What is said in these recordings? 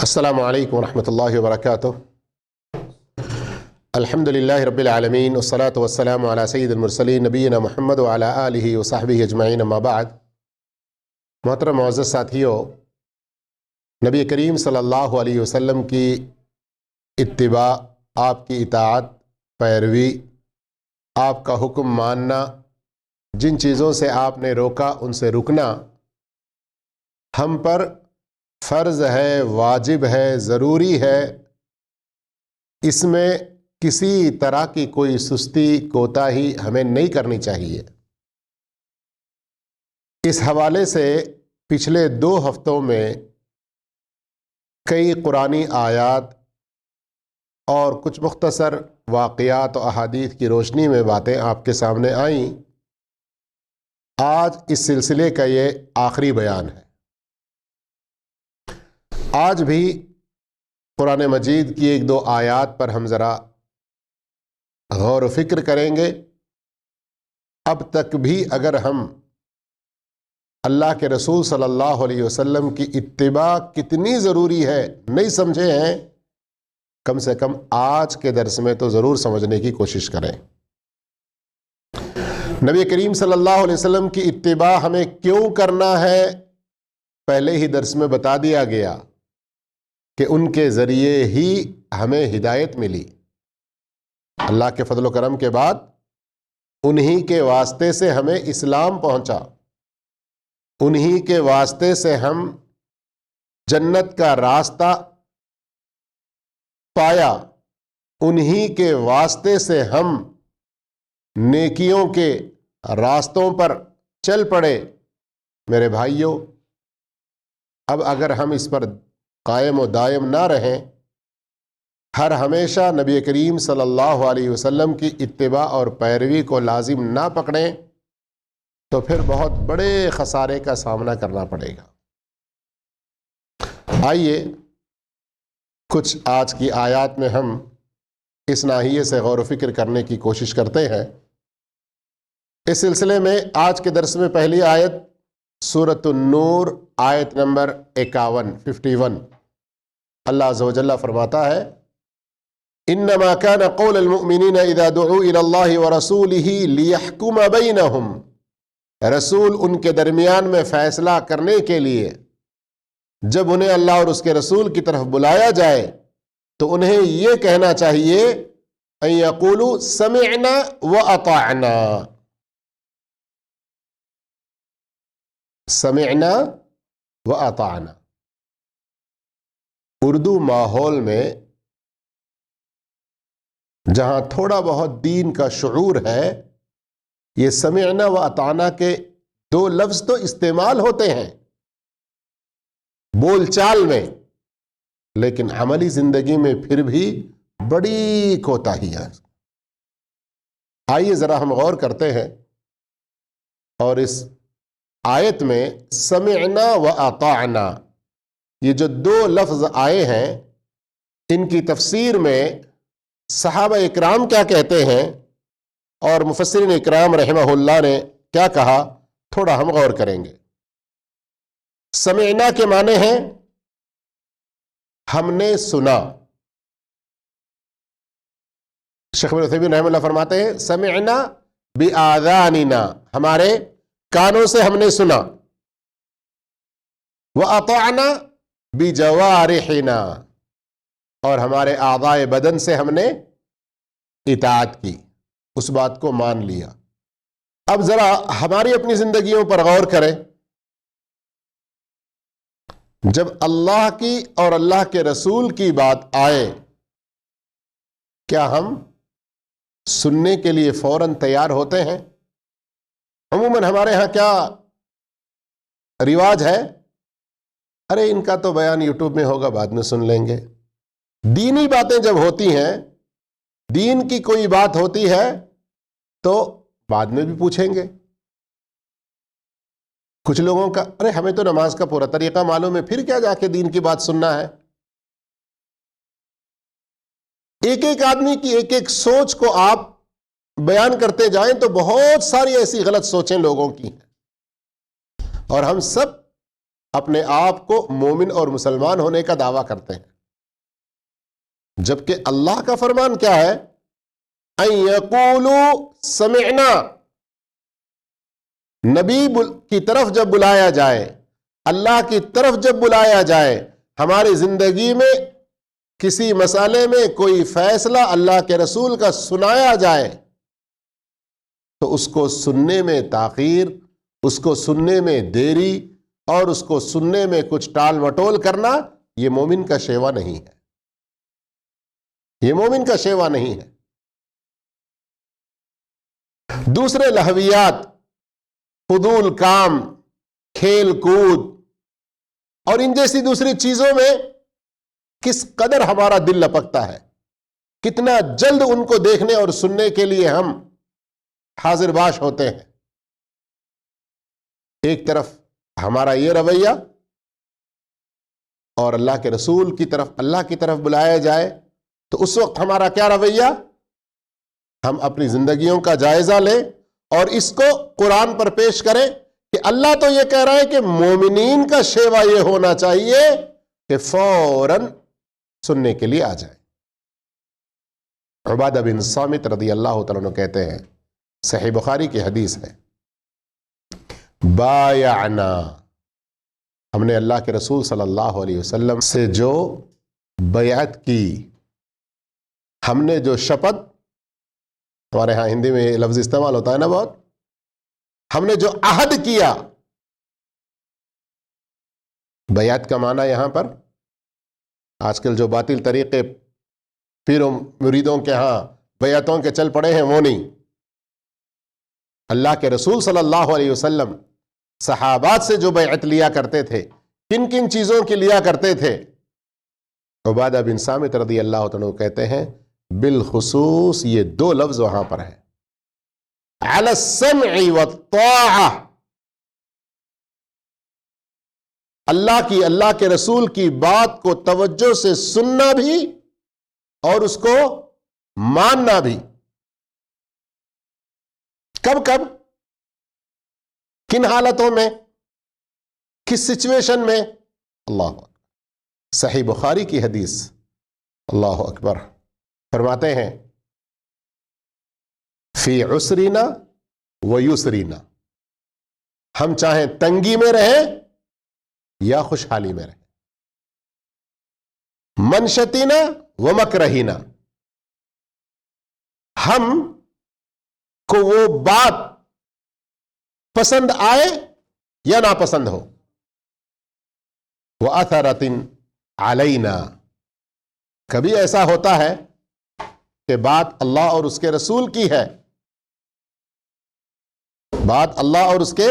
السلام علیکم ورحمۃ اللہ وبرکاتہ۔ الحمدللہ رب العالمین والصلاة والسلام علی سید المرسلین نبینا محمد وعلی آلہ وصحبہ اجمعین، اما بعد۔ محترم معزز ساتھیو، نبی کریم صلی اللہ علیہ وسلم کی اتباع، آپ کی اطاعت، پیروی، آپ کا حکم ماننا، جن چیزوں سے آپ نے روکا ان سے رکنا ہم پر فرض ہے، واجب ہے، ضروری ہے۔ اس میں کسی طرح کی کوئی سستی، کوتاہی ہمیں نہیں کرنی چاہیے۔ اس حوالے سے پچھلے 2 ہفتوں میں کئی قرآنی آیات اور کچھ مختصر واقعات و احادیث کی روشنی میں باتیں آپ کے سامنے آئیں۔ آج اس سلسلے کا یہ آخری بیان ہے۔ آج بھی قرآن مجید کی 1-2 آیات پر ہم ذرا غور و فکر کریں گے۔ اب تک بھی اگر ہم اللہ کے رسول صلی اللہ علیہ وسلم کی اتباع کتنی ضروری ہے نہیں سمجھے ہیں، کم سے کم آج کے درس میں تو ضرور سمجھنے کی کوشش کریں۔ نبی کریم صلی اللہ علیہ وسلم کی اتباع ہمیں کیوں کرنا ہے، پہلے ہی درس میں بتا دیا گیا کہ ان کے ذریعے ہی ہمیں ہدایت ملی۔ اللہ کے فضل و کرم کے بعد انہی کے واسطے سے ہمیں اسلام پہنچا، انہی کے واسطے سے ہم جنت کا راستہ پایا، انہی کے واسطے سے ہم نیکیوں کے راستوں پر چل پڑے۔ میرے بھائیوں، اب اگر ہم اس پر قائم و دائم نہ رہیں، ہر ہمیشہ نبی کریم صلی اللہ علیہ وسلم کی اتباع اور پیروی کو لازم نہ پکڑیں تو پھر بہت بڑے خسارے کا سامنا کرنا پڑے گا۔ آئیے کچھ آج کی آیات میں ہم اس ناحیے سے غور و فکر کرنے کی کوشش کرتے ہیں۔ اس سلسلے میں آج کے درس میں پہلی آیت سورۃ النور، آیت نمبر 51 اللہ عز و جل فرماتا ہے: انما كان قول المؤمنین اذا دعوا الى اللہ ورسولہ لیحکم بینہم۔ رسول ان کے درمیان میں فیصلہ کرنے کے لیے جب انہیں اللہ اور اس کے رسول کی طرف بلایا جائے تو انہیں یہ کہنا چاہیے ان یقولوا سمعنا واطعنا، سمعنا واطعنا۔ اردو ماحول میں جہاں تھوڑا بہت دین کا شعور ہے، یہ سمعنا و اطعنا کے 2 لفظ تو استعمال ہوتے ہیں بول چال میں، لیکن عملی زندگی میں پھر بھی بڑی کوتاہیاں۔ آئیے ذرا ہم غور کرتے ہیں اور اس آیت میں سمعنا و اطعنا یہ جو 2 لفظ آئے ہیں، ان کی تفسیر میں صحابہ اکرام کیا کہتے ہیں اور مفسرین اکرام رحمہ اللہ نے کیا کہا، تھوڑا ہم غور کریں گے۔ سمعنا کے معنی ہیں ہم نے سنا۔ شیخ ابن عثیمین رحمہ اللہ فرماتے ہیں سمعنا بآذاننا، ہمارے کانوں سے ہم نے سنا، وأطعنا بجوارحنا، اور ہمارے اعضاء بدن سے ہم نے اطاعت کی، اس بات کو مان لیا۔ اب ذرا ہماری اپنی زندگیوں پر غور کریں۔ جب اللہ کی اور اللہ کے رسول کی بات آئے، کیا ہم سننے کے لیے فوراً تیار ہوتے ہیں؟ عموماً ہمارے ہاں کیا رواج ہے، ارے ان کا تو بیان یوٹیوب میں ہوگا، بعد میں سن لیں گے۔ دینی باتیں جب ہوتی ہیں، دین کی کوئی بات ہوتی ہے تو بعد میں بھی پوچھیں گے۔ کچھ لوگوں کا ارے ہمیں تو نماز کا پورا طریقہ معلوم ہے، پھر کیا جا کے دین کی بات سننا ہے۔ ایک ایک آدمی کی ایک ایک سوچ کو آپ بیان کرتے جائیں تو بہت ساری ایسی غلط سوچیں لوگوں کی ہیں، اور ہم سب اپنے آپ کو مومن اور مسلمان ہونے کا دعویٰ کرتے ہیں، جبکہ اللہ کا فرمان کیا ہے؟ ان یقولوا سمعنا، نبی کی طرف جب بلایا جائے، اللہ کی طرف جب بلایا جائے، ہماری زندگی میں کسی مسئلے میں کوئی فیصلہ اللہ کے رسول کا سنایا جائے تو اس کو سننے میں تاخیر، اس کو سننے میں دیری اور اس کو سننے میں کچھ ٹال مٹول کرنا، یہ مومن کا شیوا نہیں ہے، یہ مومن کا شیوا نہیں ہے۔ دوسرے لہویات، فضول کام، کھیل کود اور ان جیسی دوسری چیزوں میں کس قدر ہمارا دل لپکتا ہے، کتنا جلد ان کو دیکھنے اور سننے کے لیے ہم حاضر باش ہوتے ہیں۔ ایک طرف ہمارا یہ رویہ، اور اللہ کے رسول کی طرف، اللہ کی طرف بلایا جائے تو اس وقت ہمارا کیا رویہ؟ ہم اپنی زندگیوں کا جائزہ لیں اور اس کو قرآن پر پیش کریں کہ اللہ تو یہ کہہ رہا ہے کہ مومنین کا شیوا یہ ہونا چاہیے کہ فوراً سننے کے لیے آ جائے۔ عبادہ بن صامت رضی اللہ تعالیٰ عنہ کہتے ہیں، صحیح بخاری کی حدیث ہے، بایعنا، ہم نے اللہ کے رسول صلی اللہ علیہ وسلم سے جو بیعت کی، ہم نے جو شپت، ہمارے ہاں ہندی میں یہ لفظ استعمال ہوتا ہے نا بہت، ہم نے جو عہد کیا، بیعت کا معنی یہاں پر آج کل جو باطل طریقے پیروں مریدوں کے ہاں بیعتوں کے چل پڑے ہیں وہ نہیں، اللہ کے رسول صلی اللہ علیہ وسلم صحابات سے جو بیعت لیا کرتے تھے، کن کن چیزوں کی لیا کرتے تھے؟ عبادہ بن صامت رضی اللہ عنہ کہتے ہیں بالخصوص یہ دو لفظ وہاں پر ہیں، علی السمع والطاعہ، اللہ کے رسول کی بات کو توجہ سے سننا بھی اور اس کو ماننا بھی۔ کب کب، کن حالتوں میں، کس سچویشن میں؟ اللہ اکبر، صحیح بخاری کی حدیث، اللہ اکبر، فرماتے ہیں فی عسرینا و یسرینا، ہم چاہیں تنگی میں رہیں یا خوشحالی میں رہیں، منشتینا و مکرہینا، ہم کو وہ بات پسند آئے یا ناپسند ہو، وَأَثَرَةٍ عَلَيْنَا، کبھی ایسا ہوتا ہے کہ بات اللہ اور اس کے رسول کی ہے، بات اللہ اور اس کے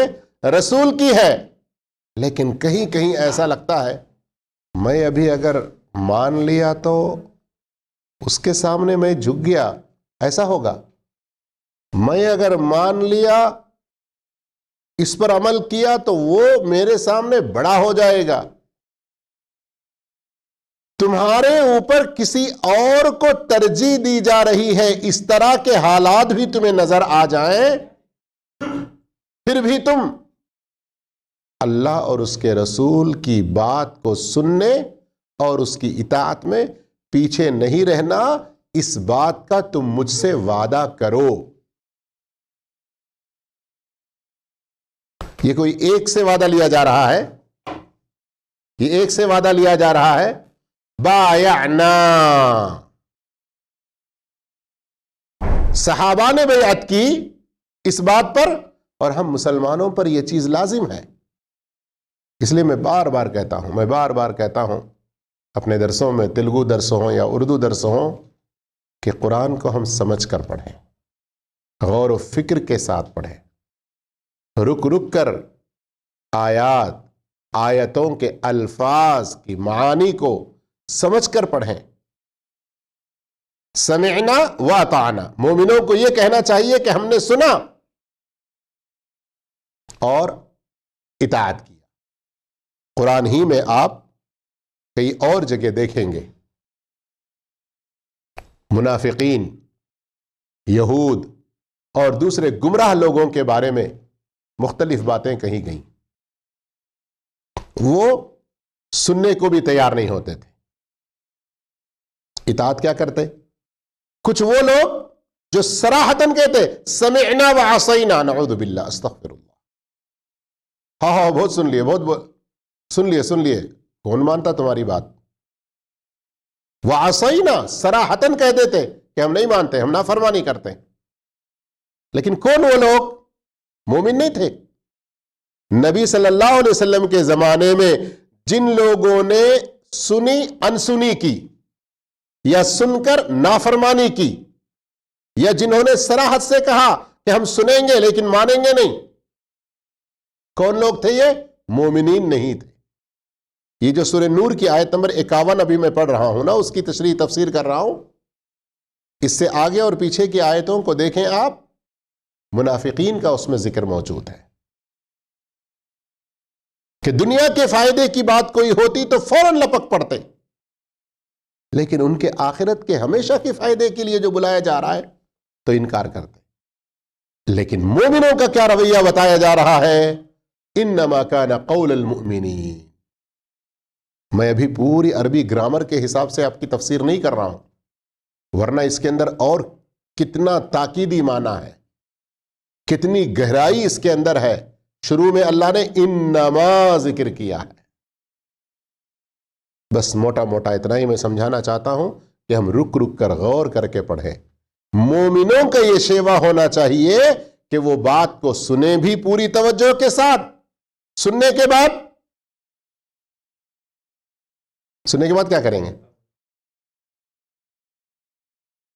رسول کی ہے، لیکن کہیں کہیں ایسا لگتا ہے میں ابھی اگر مان لیا تو اس کے سامنے میں جھک گیا، ایسا ہوگا، میں اگر مان لیا، اس پر عمل کیا تو وہ میرے سامنے بڑا ہو جائے گا، تمہارے اوپر کسی اور کو ترجیح دی جا رہی ہے، اس طرح کے حالات بھی تمہیں نظر آ جائیں، پھر بھی تم اللہ اور اس کے رسول کی بات کو سننے اور اس کی اطاعت میں پیچھے نہیں رہنا، اس بات کا تم مجھ سے وعدہ کرو۔ یہ کوئی ایک سے وعدہ لیا جا رہا ہے، یہ ایک سے وعدہ لیا جا رہا ہے، بایعنا، صحابہ نے بیعت کی اس بات پر، اور ہم مسلمانوں پر یہ چیز لازم ہے۔ اس لیے میں بار بار کہتا ہوں اپنے درسوں میں، تیلگو درس ہوں یا اردو درس ہوں، کہ قرآن کو ہم سمجھ کر پڑھیں، غور و فکر کے ساتھ پڑھیں، رک رک کر آیتوں کے الفاظ کی معانی کو سمجھ کر پڑھیں۔ سمعنا واطعنا، مومنوں کو یہ کہنا چاہیے کہ ہم نے سنا اور اطاعت کیا۔ قرآن ہی میں آپ کئی اور جگہ دیکھیں گے منافقین، یہود اور دوسرے گمراہ لوگوں کے بارے میں مختلف باتیں کہی گئیں۔ وہ سننے کو بھی تیار نہیں ہوتے تھے. اطاعت کیا کرتے؟ کچھ وہ لوگ جو صراحتاً کہتے سمعنا وعصینا نعوذ باللہ استغفر اللہ. ہاں بہت سن لیے، بہت سن لیے کون مانتا تمہاری بات؟ وعصینا صراحتاً کہہ دیتے کہ ہم نہیں مانتے، ہم نافرمانی کرتے. لیکن کون وہ لوگ؟ مومن نہیں تھے. نبی صلی اللہ علیہ وسلم کے زمانے میں جن لوگوں نے سنی انسنی کی، یا سن کر نافرمانی کی، یا جنہوں نے صراحت سے کہا کہ ہم سنیں گے لیکن مانیں گے نہیں، کون لوگ تھے یہ؟ مومنین نہیں تھے. یہ جو سورہ نور کی آیت نمبر 51 ابھی میں پڑھ رہا ہوں نا، اس کی تشریح تفسیر کر رہا ہوں. اس سے آگے اور پیچھے کی آیتوں کو دیکھیں آپ، منافقین کا اس میں ذکر موجود ہے کہ دنیا کے فائدے کی بات کوئی ہوتی تو فوراً لپک پڑتے، لیکن ان کے آخرت کے ہمیشہ کے فائدے کے لیے جو بلایا جا رہا ہے تو انکار کرتے. لیکن مومنوں کا کیا رویہ بتایا جا رہا ہے؟ انما کان قول المؤمنین. میں ابھی پوری عربی گرامر کے حساب سے آپ کی تفسیر نہیں کر رہا ہوں، ورنہ اس کے اندر اور کتنا تاکیدی معنی ہے، کتنی گہرائی اس کے اندر ہے. شروع میں اللہ نے انما ذکر کیا ہے. بس موٹا موٹا اتنا ہی میں سمجھانا چاہتا ہوں کہ ہم رک رک کر غور کر کے پڑھیں. مومنوں کا یہ شیوا ہونا چاہیے کہ وہ بات کو سنیں بھی پوری توجہ کے ساتھ، سننے کے بعد کیا کریں گے؟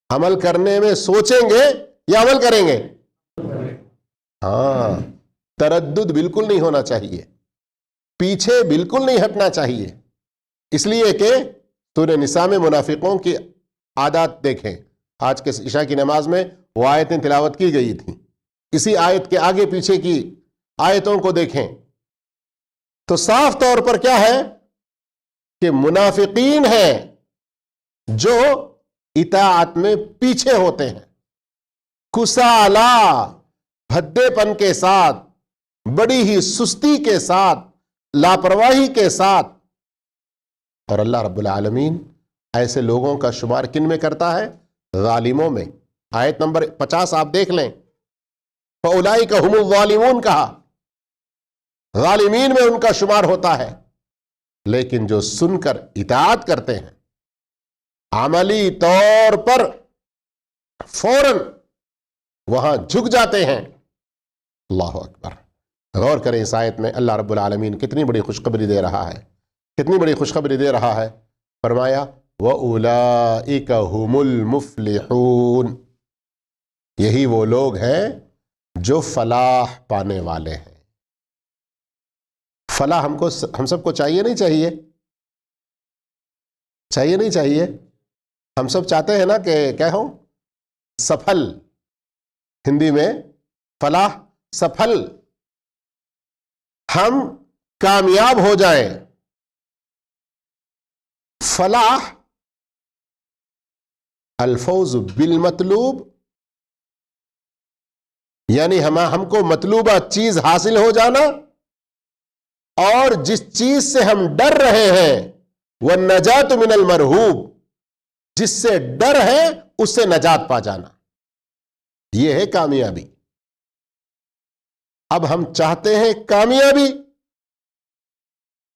عمل کرنے میں سوچیں گے یا عمل کریں گے؟ ہاں، تردد بالکل نہیں ہونا چاہیے، پیچھے بالکل نہیں ہٹنا چاہیے. اس لیے کہ سورہ نساء میں منافقوں کی عادات دیکھیں. آج کے عشاء کی نماز میں وہ آیتیں تلاوت کی گئی تھیں، اسی آیت کے آگے پیچھے کی آیتوں کو دیکھیں تو صاف طور پر کیا ہے کہ منافقین ہیں جو اطاعت میں پیچھے ہوتے ہیں، کسالہ، بھدے پن کے ساتھ، بڑی ہی سستی کے ساتھ، لاپرواہی کے ساتھ. اور اللہ رب العالمین ایسے لوگوں کا شمار کن میں کرتا ہے؟ ظالموں میں. آیت نمبر 50 آپ دیکھ لیں، فَأُولَئِكَ هُمُ الظَّالِمُونَ کہا، ظالمین میں ان کا شمار ہوتا ہے. لیکن جو سن کر اطاعت کرتے ہیں، عملی طور پر فوراً وہاں جھک جاتے ہیں. اللہ اکبر. غور کریں اس آیت میں اللہ رب العالمین کتنی بڑی خوشخبری دے رہا ہے، کتنی بڑی خوشخبری دے رہا ہے. فرمایا وَأُولَئِكَ هُمُ الْمُفْلِحُونَ. یہی وہ لوگ ہیں جو فلاح پانے والے ہیں. فلاح ہم سب کو چاہیے نہیں چاہیے؟ چاہیے نہیں چاہیے؟ ہم سب چاہتے ہیں نا کہ کیا ہو؟ سفل. ہندی میں فلاح، سفل، ہم کامیاب ہو جائیں. فلاح الفوز بالمطلوب، یعنی ہم کو مطلوبہ چیز حاصل ہو جانا، اور جس چیز سے ہم ڈر رہے ہیں والنجات من المرہوب، جس سے ڈر ہے اس سے نجات پا جانا، یہ ہے کامیابی. اب ہم چاہتے ہیں کامیابی،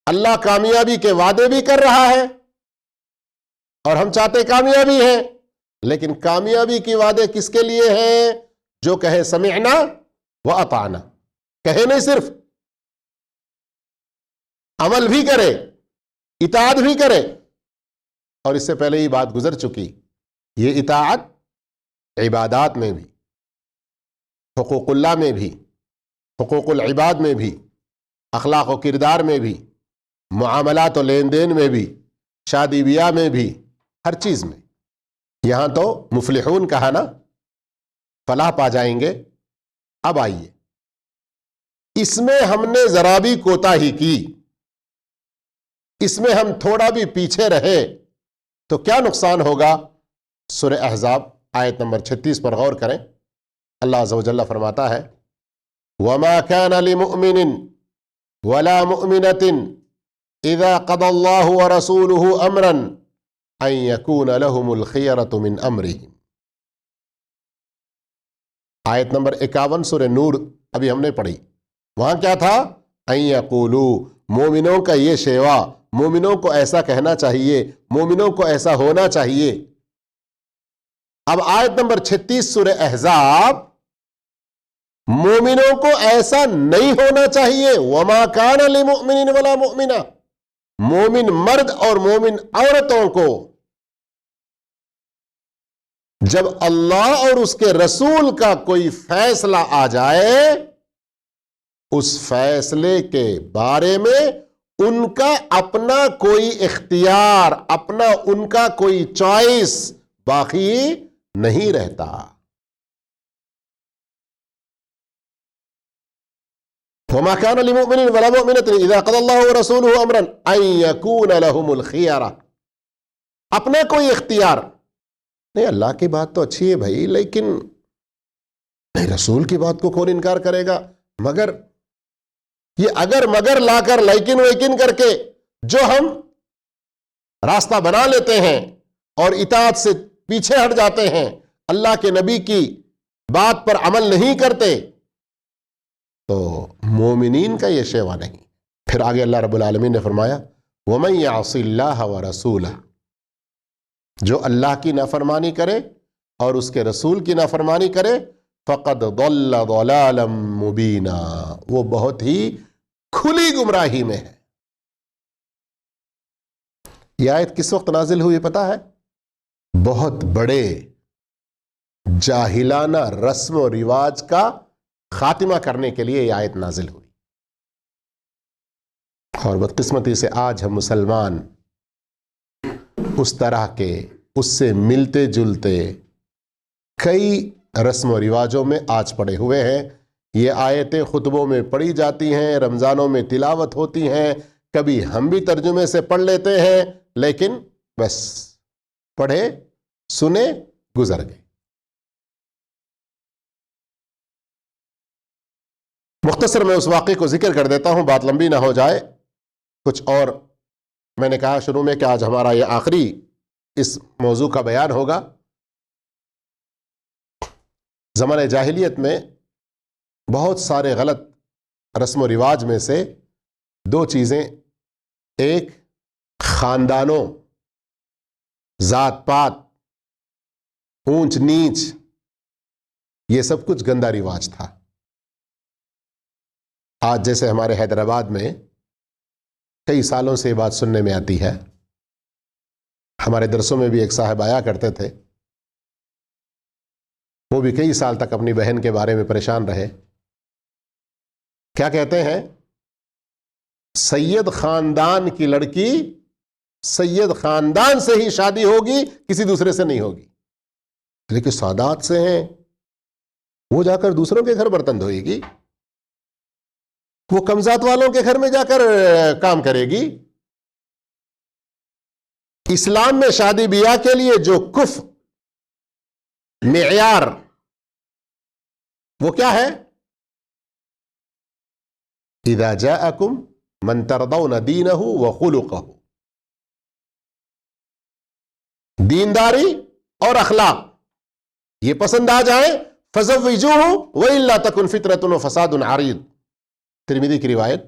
اللہ کامیابی کے وعدے بھی کر رہا ہے اور ہم چاہتے کامیابی ہیں، لیکن کامیابی کی وعدے کس کے لیے ہیں؟ جو کہے سمعنا واطعنا، کہے نہیں صرف، عمل بھی کرے، اطاعت بھی کرے. اور اس سے پہلے یہ بات گزر چکی، یہ اطاعت عبادات میں بھی، حقوق اللہ میں بھی، حقوق العباد میں بھی، اخلاق و کردار میں بھی، معاملات و لین دین میں بھی، شادی بیاہ میں بھی، ہر چیز میں. یہاں تو مفلحون کہا نا، فلاح پا جائیں گے. اب آئیے، اس میں ہم نے ذرا بھی کوتاہی کی، اس میں ہم تھوڑا بھی پیچھے رہے تو کیا نقصان ہوگا؟ سورہ احزاب آیت نمبر 36 پر غور کریں. اللہ عز و جل فرماتا ہے وَمَا كَانَ لِمُؤْمِنٍ وَلَا مُؤْمِنَةٍ اذا قضى اللہ ورسولہ امرا ان یکون لہم الخیرۃ من امرہم. آیت نمبر 51 سورہ نور ابھی ہم نے پڑھی. وہاں کیا تھا؟ ان یقولوا، مومنوں کا یہ شیوا، مومنوں کو ایسا کہنا چاہیے، مومنوں کو ایسا ہونا چاہیے. اب آیت نمبر 36 سورہ احزاب، مومنوں کو ایسا نہیں ہونا چاہیے. وما کان لمؤمن ولا مؤمنہ، مومن مرد اور مومن عورتوں کو جب اللہ اور اس کے رسول کا کوئی فیصلہ آ جائے، اس فیصلے کے بارے میں ان کا اپنا کوئی اختیار، اپنا ان کا کوئی چوائس باقی نہیں رہتا. وما كان لمؤمن ولا مؤمنة اذا قضى الله ورسوله امرا ان يكون لهم الخيارة. اپنا کوئی اختیار نہیں. اللہ کی بات تو اچھی ہے بھائی، لیکن نہیں، رسول کی بات کو کون انکار کرے گا؟ مگر یہ اگر مگر لا کر لیکن ویکن کر کے جو ہم راستہ بنا لیتے ہیں اور اطاعت سے پیچھے ہٹ جاتے ہیں، اللہ کے نبی کی بات پر عمل نہیں کرتے، تو مومنین کا یہ شیوا نہیں. پھر آگے اللہ رب العالمین نے فرمایا وَمَن يَعْصِ اللَّهَ وَرَسُولَهُ، جو اللہ کی نافرمانی کرے اور اس کے رسول کی نافرمانی کرے، فَقَدْ ضَلَّ ضَلَالًا مُبِينًا، وہ بہت ہی کھلی گمراہی میں ہے. یہ آیت کس وقت نازل ہوئی پتہ ہے؟ بہت بڑے جاہلانہ رسم و رواج کا خاتمہ کرنے کے لیے یہ آیت نازل ہوئی. اور بدقسمتی سے آج ہم مسلمان اس طرح کے، اس سے ملتے جلتے کئی رسم و رواجوں میں آج پڑے ہوئے ہیں. یہ آیتیں خطبوں میں پڑھی جاتی ہیں، رمضانوں میں تلاوت ہوتی ہیں، کبھی ہم بھی ترجمے سے پڑھ لیتے ہیں، لیکن بس پڑھے سنے گزر گئے. مختصر میں اس واقعے کو ذکر کر دیتا ہوں، بات لمبی نہ ہو جائے. کچھ اور میں نے کہا شروع میں کہ آج ہمارا یہ آخری اس موضوع کا بیان ہوگا. زمانہ جاہلیت میں بہت سارے غلط رسم و رواج میں سے دو چیزیں، ایک خاندانوں، ذات پات، اونچ نیچ، یہ سب کچھ گندا رواج تھا. آج جیسے ہمارے حیدرآباد میں کئی سالوں سے یہ بات سننے میں آتی ہے. ہمارے درسوں میں بھی ایک صاحب آیا کرتے تھے، وہ بھی کئی سال تک اپنی بہن کے بارے میں پریشان رہے. کیا کہتے ہیں؟ سید خاندان کی لڑکی سید خاندان سے ہی شادی ہوگی، کسی دوسرے سے نہیں ہوگی. لیکن سادات سے ہیں، وہ جا کر دوسروں کے گھر برتن دھوئے گی، وہ کمزات والوں کے گھر میں جا کر کام کرے گی. اسلام میں شادی بیاہ کے لیے جو کفر معیار وہ کیا ہے؟ اذا جاءکم من ترضون دینہ وخلقہ، دینداری اور اخلاق یہ پسند آ جائیں فزوجوہ وإلا تکن فتنۃ وفساد عریض. ترمذی کی روایت.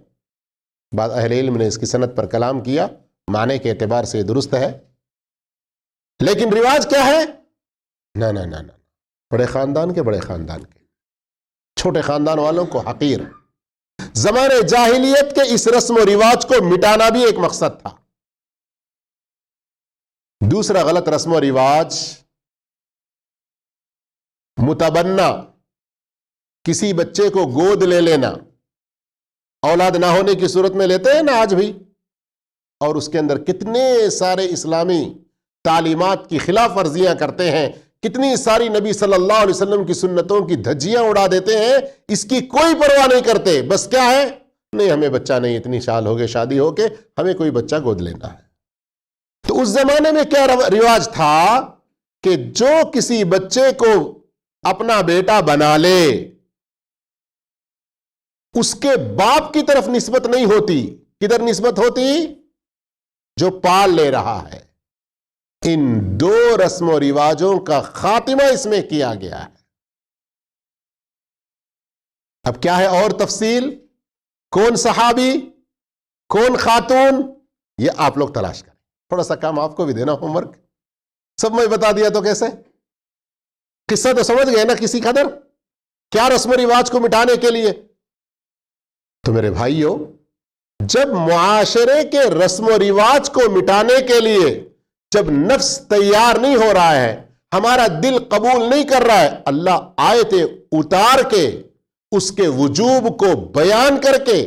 بعض اہل علم نے اس کی سند پر کلام کیا، معنی کے اعتبار سے درست ہے، لیکن رواج کیا ہے؟ نہ نہ نہ نہ، بڑے خاندان کے بڑے خاندان کے، چھوٹے خاندان والوں کو حقیر. زمانے جاہلیت کے اس رسم و رواج کو مٹانا بھی ایک مقصد تھا. دوسرا غلط رسم و رواج متبنہ، کسی بچے کو گود لے لینا. اولاد نہ ہونے کی صورت میں لیتے ہیں نا آج بھی، اور اس کے اندر کتنے سارے اسلامی تعلیمات کی خلاف ورزیاں کرتے ہیں، کتنی ساری نبی صلی اللہ علیہ وسلم کی سنتوں کی دھجیاں اڑا دیتے ہیں. اس کی کوئی پرواہ نہیں کرتے. بس کیا ہے؟ نہیں، ہمیں بچہ نہیں، اتنی سال ہو گئے شادی ہو کے، ہمیں کوئی بچہ گود لینا ہے. تو اس زمانے میں کیا رواج تھا کہ جو کسی بچے کو اپنا بیٹا بنا لے، اس کے باپ کی طرف نسبت نہیں ہوتی. کدھر نسبت ہوتی؟ جو پال لے رہا ہے. ان دو رسم و رواجوں کا خاتمہ اس میں کیا گیا ہے. اب کیا ہے اور تفصیل؟ کون صحابی، کون خاتون، یہ آپ لوگ تلاش کریں. تھوڑا سا کام آپ کو بھی دینا، ہوم ورک. سب میں بتا دیا تو کیسے؟ قصہ تو سمجھ گئے نا کسی قدر؟ کیا رسم و رواج کو مٹانے کے لیے؟ تو میرے بھائیوں، جب معاشرے کے رسم و رواج کو مٹانے کے لیے جب نفس تیار نہیں ہو رہا ہے، ہمارا دل قبول نہیں کر رہا ہے، اللہ آیتیں اتار کے اس کے وجوب کو بیان کر کے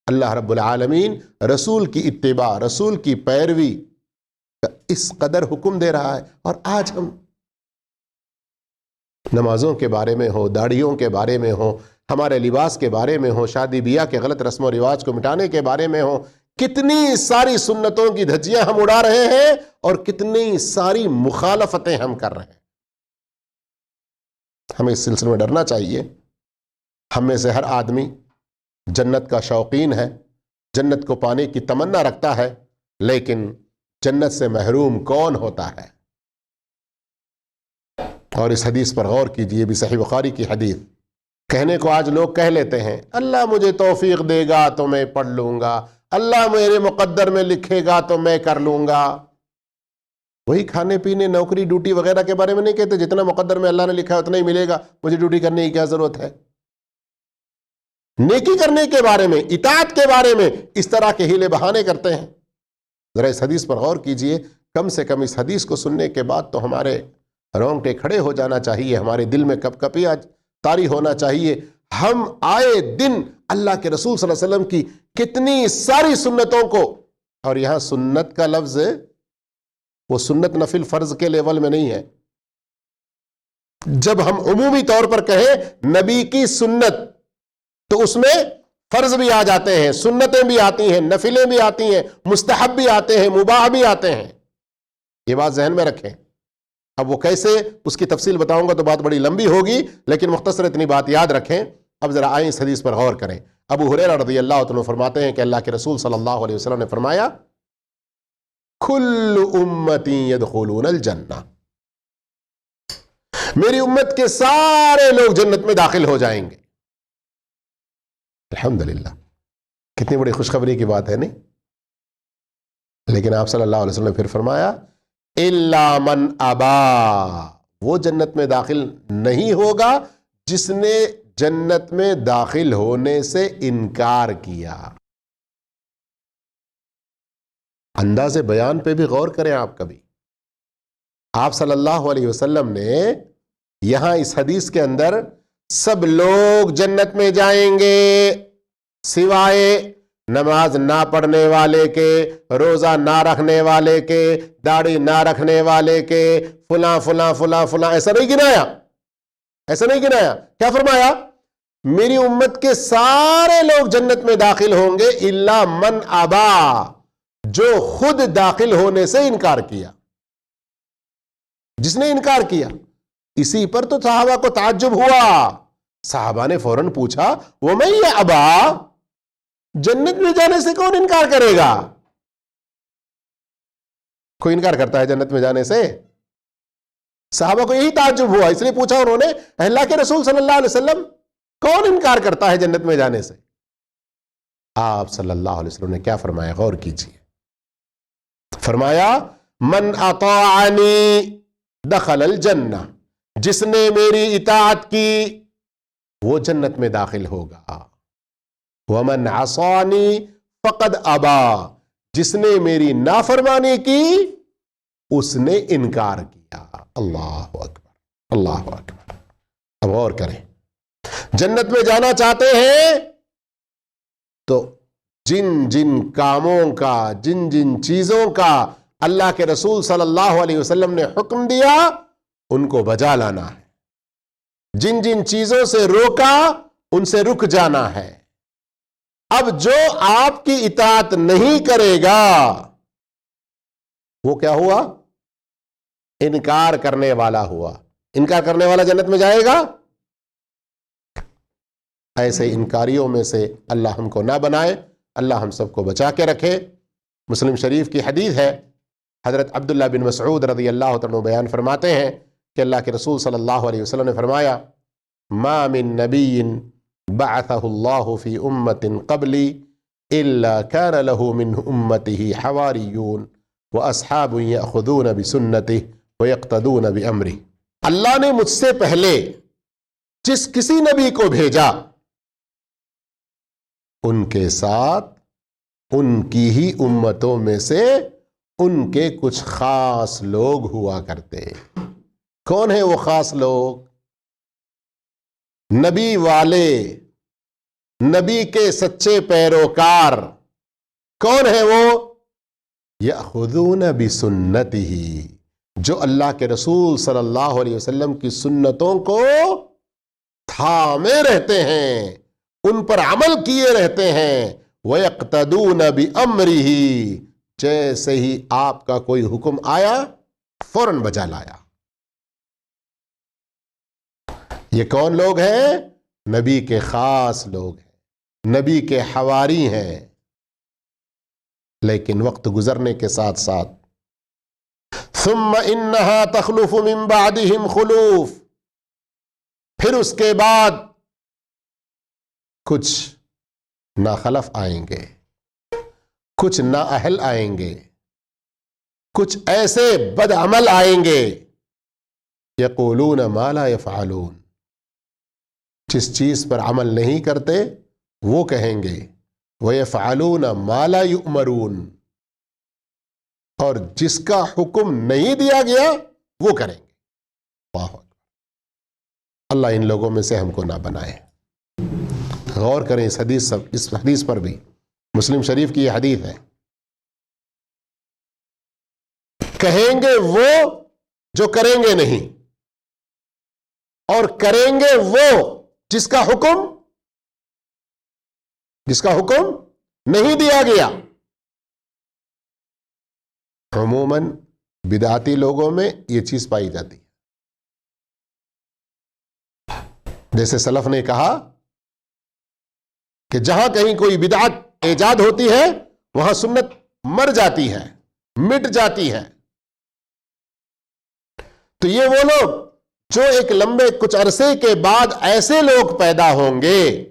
اللہ رب العالمین رسول کی اتباع، رسول کی پیروی کا اس قدر حکم دے رہا ہے. اور آج ہم نمازوں کے بارے میں ہو، داڑھیوں کے بارے میں ہو، ہمارے لباس کے بارے میں ہو، شادی بیاہ کے غلط رسم و رواج کو مٹانے کے بارے میں ہو، کتنی ساری سنتوں کی دھجیاں ہم اڑا رہے ہیں اور کتنی ساری مخالفتیں ہم کر رہے ہیں. ہمیں اس سلسلے میں ڈرنا چاہیے. ہم میں سے ہر آدمی جنت کا شوقین ہے، جنت کو پانے کی تمنا رکھتا ہے، لیکن جنت سے محروم کون ہوتا ہے؟ اور اس حدیث پر غور کیجئے، بھی صحیح بخاری کی حدیث. کہنے کو آج لوگ کہہ لیتے ہیں اللہ مجھے توفیق دے گا تو میں پڑھ لوں گا، اللہ میرے مقدر میں لکھے گا تو میں کر لوں گا. وہی کھانے پینے، نوکری، ڈیوٹی وغیرہ کے بارے میں نہیں کہتے جتنا مقدر میں اللہ نے لکھا ہے اتنا ہی ملے گا، مجھے ڈیوٹی کرنے کی کیا ضرورت ہے؟ نیکی کرنے کے بارے میں، اطاعت کے بارے میں اس طرح کے ہیلے بہانے کرتے ہیں. ذرا اس حدیث پر غور کیجئے. کم سے کم اس حدیث کو سننے کے بعد تو ہمارے رونگٹے کھڑے ہو جانا چاہیے، ہمارے دل میں کپ کپیاں طاری ہونا چاہیے. ہم آئے دن اللہ کے رسول صلی اللہ علیہ وسلم کی کتنی ساری سنتوں کو، اور یہاں سنت کا لفظ وہ سنت نفل فرض کے لیول میں نہیں ہے. جب ہم عمومی طور پر کہیں نبی کی سنت تو اس میں فرض بھی آ جاتے ہیں، سنتیں بھی آتی ہیں، نفلیں بھی آتی ہیں، مستحب بھی آتے ہیں، مباح بھی آتے ہیں. یہ بات ذہن میں رکھیں. اب وہ کیسے، اس کی تفصیل بتاؤں گا تو بات بڑی لمبی ہوگی، لیکن مختصر اتنی بات یاد رکھیں. اب ذرا آئیں اس حدیث پر غور کریں. ابو ہریرہ رضی اللہ عنہ فرماتے ہیں کہ اللہ کے رسول صلی اللہ علیہ وسلم نے فرمایا کل امتی یدخلون الجنہ، میری امت کے سارے لوگ جنت میں داخل ہو جائیں گے. الحمدللہ، کتنی بڑی خوشخبری کی بات ہے نہیں؟ لیکن آپ صلی اللہ علیہ وسلم نے پھر فرمایا الا من ابا، وہ جنت میں داخل نہیں ہوگا جس نے جنت میں داخل ہونے سے انکار کیا. انداز بیان پہ بھی غور کریں. آپ کبھی آپ صلی اللہ علیہ وسلم نے یہاں اس حدیث کے اندر سب لوگ جنت میں جائیں گے سوائے نماز نہ پڑھنے والے کے، روزہ نہ رکھنے والے کے، داڑھی نہ رکھنے والے کے، فلاں فلاں فلاں فلاں، ایسا نہیں گنایا، ایسا نہیں گنایا. کیا فرمایا؟ میری امت کے سارے لوگ جنت میں داخل ہوں گے الا من ابا، جو خود داخل ہونے سے انکار کیا، جس نے انکار کیا. اسی پر تو صحابہ کو تعجب ہوا. صحابہ نے فوراً پوچھا وَمَن يَأْبَى، جنت میں جانے سے کون انکار کرے گا؟ کوئی انکار کرتا ہے جنت میں جانے سے؟ صحابہ کو یہی تعجب ہوا، اس لیے پوچھا انہوں نے اللہ کے رسول صلی اللہ علیہ وسلم کون انکار کرتا ہے جنت میں جانے سے؟ آپ صلی اللہ علیہ وسلم نے کیا فرمایا؟ غور کیجیے. فرمایا من اطاعنی دخل الجنہ، جس نے میری اطاعت کی وہ جنت میں داخل ہوگا. ومن عصانی فقد ابا، جس نے میری نافرمانی کی اس نے انکار کیا. اللہ اکبر، اللہ اکبر. اب غور کریں، جنت میں جانا چاہتے ہیں تو جن جن کاموں کا، جن جن چیزوں کا اللہ کے رسول صلی اللہ علیہ وسلم نے حکم دیا ان کو بجا لانا ہے. جن جن چیزوں سے روکا ان سے رک جانا ہے. اب جو آپ کی اطاعت نہیں کرے گا وہ کیا ہوا؟ انکار کرنے والا ہوا. انکار کرنے والا جنت میں جائے گا؟ ایسے انکاریوں میں سے اللہ ہم کو نہ بنائے، اللہ ہم سب کو بچا کے رکھے. مسلم شریف کی حدیث ہے، حضرت عبداللہ بن مسعود رضی اللہ عنہ بیان فرماتے ہیں کہ اللہ کے رسول صلی اللہ علیہ وسلم نے فرمایا ما من نبی بعثہ اللہ فی امت قبلی الا كان له من امته حواریون واصحاب یاخذون بسنته ویقتدون بامرہ۔ اللہ نے مجھ سے پہلے جس کسی نبی کو بھیجا ان کے ساتھ ان کی ہی امتوں میں سے ان کے کچھ خاص لوگ ہوا کرتے۔ کون ہیں وہ خاص لوگ؟ نبی والے، نبی کے سچے پیروکار۔ کون ہیں وہ؟ یأخذون بسنتہ، جو اللہ کے رسول صلی اللہ علیہ وسلم کی سنتوں کو تھامے رہتے ہیں، ان پر عمل کیے رہتے ہیں۔ وَيَقْتَدُونَ بِأَمْرِهِ، جیسے ہی آپ کا کوئی حکم آیا فوراً بجا لایا۔ یہ کون لوگ ہیں؟ نبی کے خاص لوگ ہیں، نبی کے حواری ہیں۔ لیکن وقت گزرنے کے ساتھ ساتھ ثم انہا تخلف من بعدہم خلوف، پھر اس کے بعد کچھ ناخلف آئیں گے، کچھ نااہل آئیں گے، کچھ ایسے بد عمل آئیں گے، یقولون ما لا یفعلون، جس چیز پر عمل نہیں کرتے وہ کہیں گے، وَيَفْعَلُونَ مَا لَا يُؤْمَرُونَ، اور جس کا حکم نہیں دیا گیا وہ کریں گے۔ اللہ اکبر، اللہ ان لوگوں میں سے ہم کو نہ بنائے۔ غور کریں اس حدیث پر بھی، مسلم شریف کی یہ حدیث ہے۔ کہیں گے وہ جو کریں گے نہیں، اور کریں گے وہ جس کا حکم نہیں دیا گیا۔ عموماً بدعتی لوگوں میں یہ چیز پائی جاتی ہے۔ جیسے سلف نے کہا کہ جہاں کہیں کوئی بدعت ایجاد ہوتی ہے وہاں سنت مر جاتی ہے، مٹ جاتی ہے۔ تو یہ وہ لوگ جو ایک لمبے کچھ عرصے کے بعد ایسے لوگ پیدا ہوں گے،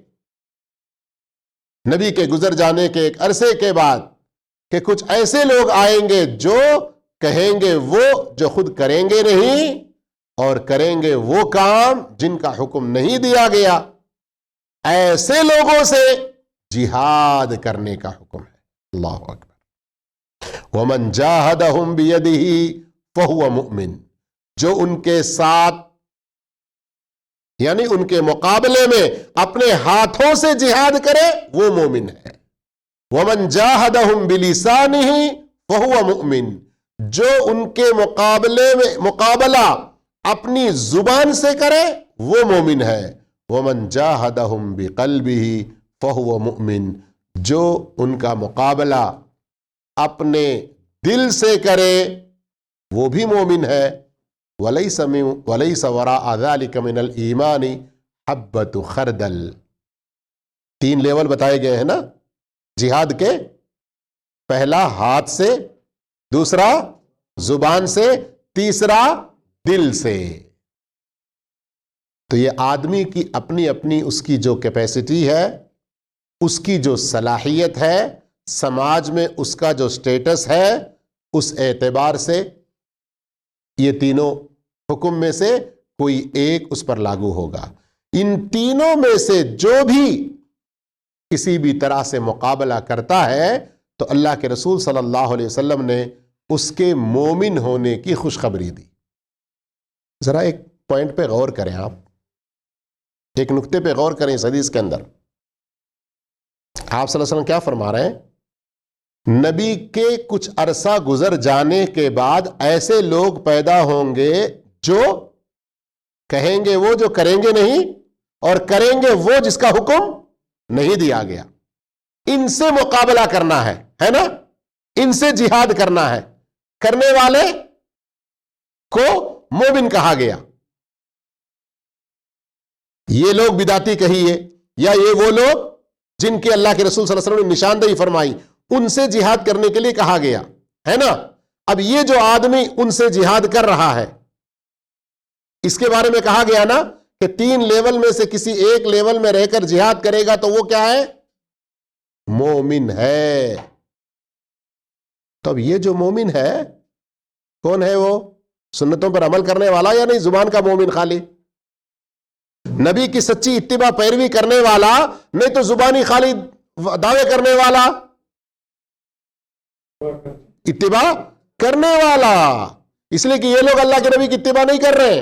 نبی کے گزر جانے کے ایک عرصے کے بعد، کہ کچھ ایسے لوگ آئیں گے جو کہیں گے وہ جو خود کریں گے نہیں، اور کریں گے وہ کام جن کا حکم نہیں دیا گیا۔ ایسے لوگوں سے جہاد کرنے کا حکم ہے۔ اللہ اکبر۔ وَمَنْ جَاهَدَهُمْ بِيَدِهِ فَهُوَ مُؤْمِنٌ، جو ان کے ساتھ یعنی ان کے مقابلے میں اپنے ہاتھوں سے جہاد کرے وہ مومن ہے۔ وَمَنْ جَاهَدَهُمْ بِلِسَانِهِ فَهُوَ مُؤْمِنٌ، جو ان کے مقابلہ اپنی زبان سے کرے وہ مومن ہے۔ وَمَنْ جَاهَدَهُمْ بِقَلْبِهِ فَهُوَ مُؤْمِنٌ، جو ان کا مقابلہ اپنے دل سے کرے وہ بھی مومن ہے۔ وَلَيْسَ وَرَاءَ ذَلِكَ مِنَ الْإِيمَانِ حَبَّةُ خَرْدَلٍ، 3 لیول بتائے گئے ہیں نا جہاد کے، پہلا ہاتھ سے، دوسرا زبان سے، تیسرا دل سے۔ تو یہ آدمی کی اپنی اپنی اس کی جو کیپیسٹی ہے، اس کی جو صلاحیت ہے، سماج میں اس کا جو سٹیٹس ہے، اس اعتبار سے یہ تینوں حکم میں سے کوئی ایک اس پر لاگو ہوگا۔ ان تینوں میں سے جو بھی کسی بھی طرح سے مقابلہ کرتا ہے تو اللہ کے رسول صلی اللہ علیہ وسلم نے اس کے مومن ہونے کی خوشخبری دی۔ ذرا ایک پوائنٹ پہ غور کریں، آپ ایک نقطے پہ غور کریں اس حدیث کے اندر۔ آپ صلی اللہ علیہ وسلم کیا فرما رہے ہیں؟ نبی کے کچھ عرصہ گزر جانے کے بعد ایسے لوگ پیدا ہوں گے جو کہیں گے وہ جو کریں گے نہیں، اور کریں گے وہ جس کا حکم نہیں دیا گیا۔ ان سے مقابلہ کرنا ہے نا، ان سے جہاد کرنا ہے۔ کرنے والے کو مومن کہا گیا۔ یہ لوگ بدعتی کہیے یا یہ وہ لوگ جن کے اللہ کے رسول صلی اللہ علیہ وسلم نے نشاندہی فرمائی، ان سے جہاد کرنے کے لیے کہا گیا ہے نا. اب یہ جو آدمی ان سے جہاد کر رہا ہے اس کے بارے میں کہا گیا نا کہ 3 لیول میں سے کسی ایک لیول میں رہ کر جہاد کرے گا تو وہ کیا ہے؟ مومن ہے. تو اب یہ جو مومن ہے کون ہے؟ وہ سنتوں پر عمل کرنے والا یا نہیں؟ زبان کا مومن خالی، نبی کی سچی اتباع پیروی کرنے والا، نہیں تو زبانی خالی دعوے کرنے والا، اتباع کرنے والا. اس لیے کہ یہ لوگ اللہ کے نبی کی اتباع نہیں کر رہے.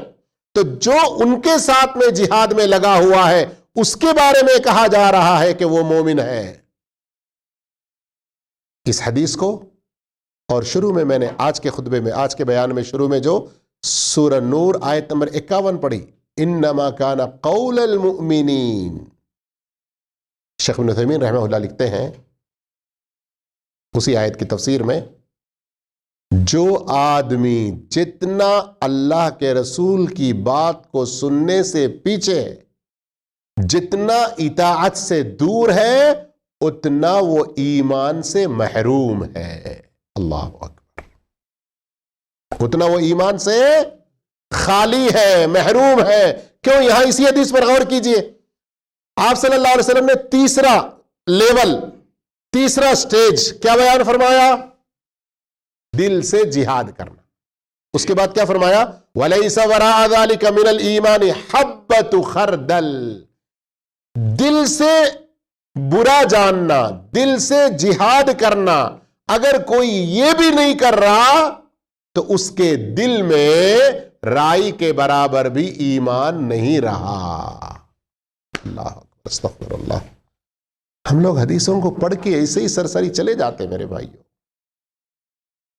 تو جو ان کے ساتھ میں جہاد میں لگا ہوا ہے اس کے بارے میں کہا جا رہا ہے کہ وہ مومن ہے. اس حدیث کو اور شروع میں نے آج کے خطبے میں، آج کے بیان میں شروع میں جو سورہ نور آیت نمبر 51 پڑھی، انما کان قول المؤمنین، شیخ ابن عثیمین رحمہ اللہ لکھتے ہیں اسی آیت کی تفسیر میں، جو آدمی جتنا اللہ کے رسول کی بات کو سننے سے پیچھے، جتنا اطاعت سے دور ہے، اتنا وہ ایمان سے محروم ہے. اللہ اکبر. اتنا وہ ایمان سے خالی ہے، محروم ہے. کیوں؟ یہاں اسی حدیث پر غور کیجئے. آپ صلی اللہ علیہ وسلم نے تیسرا لیول، تیسرا سٹیج کیا بیان فرمایا؟ دل سے جہاد کرنا. اس کے بعد کیا فرمایا؟ وَلَيْسَ وَرَاءَ ذَلِكَ مِنَ الْإِيمَانِ حَبَّةُ خَرْدَلٍ. دل سے برا جاننا، دل سے جہاد کرنا، اگر کوئی یہ بھی نہیں کر رہا تو اس کے دل میں رائی کے برابر بھی ایمان نہیں رہا. اللہ استغفر اللہ. ہم لوگ حدیثوں کو پڑھ کے ایسے ہی سرسری چلے جاتے میرے بھائیوں.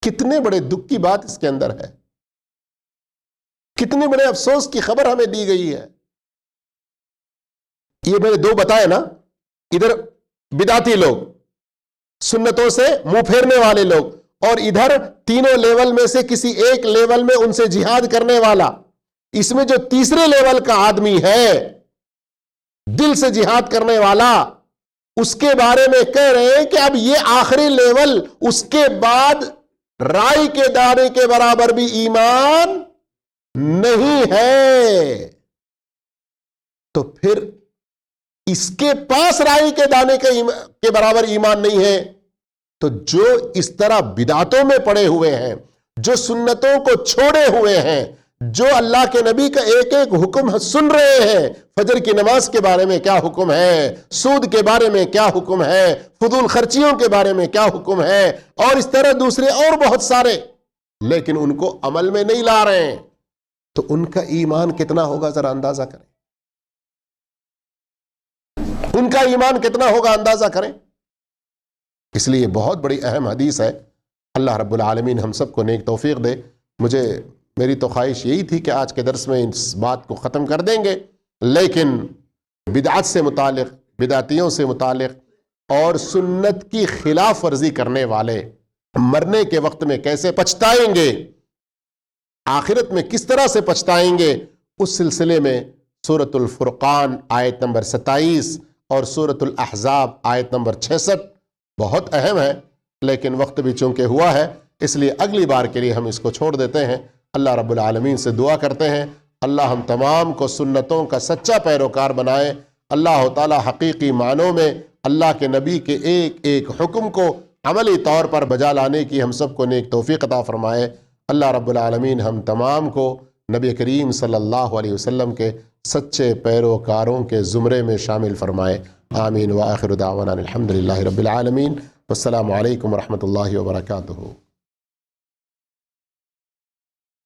کتنے بڑے دکھ کی بات اس کے اندر ہے، کتنے بڑے افسوس کی خبر ہمیں دی گئی ہے. یہ میں نے 2 بتائے نا، ادھر بدعتی لوگ، سنتوں سے منہ پھیرنے والے لوگ، اور ادھر تینوں لیول میں سے کسی ایک لیول میں ان سے جہاد کرنے والا. اس میں جو تیسرے لیول کا آدمی ہے، دل سے جہاد کرنے والا، اس کے بارے میں کہہ رہے ہیں کہ اب یہ آخری لیول، اس کے بعد رائی کے دانے کے برابر بھی ایمان نہیں ہے. تو پھر اس کے پاس رائی کے دانے کے برابر ایمان نہیں ہے. تو جو اس طرح بدعتوں میں پڑے ہوئے ہیں، جو سنتوں کو چھوڑے ہوئے ہیں، جو اللہ کے نبی کا ایک ایک حکم سن رہے ہیں، فجر کی نماز کے بارے میں کیا حکم ہے، سود کے بارے میں کیا حکم ہے، فضول خرچیوں کے بارے میں کیا حکم ہے، اور اس طرح دوسرے اور بہت سارے، لیکن ان کو عمل میں نہیں لا رہے ہیں، تو ان کا ایمان کتنا ہوگا ذرا اندازہ کریں. ان کا ایمان کتنا ہوگا اندازہ کریں. اس لیے بہت بڑی اہم حدیث ہے. اللہ رب العالمین ہم سب کو نیک توفیق دے. میری تو خواہش یہی تھی کہ آج کے درس میں اس بات کو ختم کر دیں گے، لیکن بدعت سے متعلق، بدعتیوں سے متعلق اور سنت کی خلاف ورزی کرنے والے مرنے کے وقت میں کیسے پچھتائیں گے، آخرت میں کس طرح سے پچھتائیں گے، اس سلسلے میں سورۃ الفرقان آیت نمبر 27 اور سورۃ الاحزاب آیت نمبر 66 بہت اہم ہے، لیکن وقت بھی چونکہ ہوا ہے اس لیے اگلی بار کے لیے ہم اس کو چھوڑ دیتے ہیں. اللہ رب العالمین سے دعا کرتے ہیں اللہ ہم تمام کو سنتوں کا سچا پیروکار بنائے. اللہ تعالی حقیقی معنوں میں اللہ کے نبی کے ایک ایک حکم کو عملی طور پر بجا لانے کی ہم سب کو نیک توفیق عطا فرمائے. اللہ رب العالمین ہم تمام کو نبی کریم صلی اللہ علیہ وسلم کے سچے پیروکاروں کے زمرے میں شامل فرمائے. آمین. وآخر دعوانا الحمدللہ رب العالمین. والسلام علیکم ورحمۃ اللہ وبرکاتہ.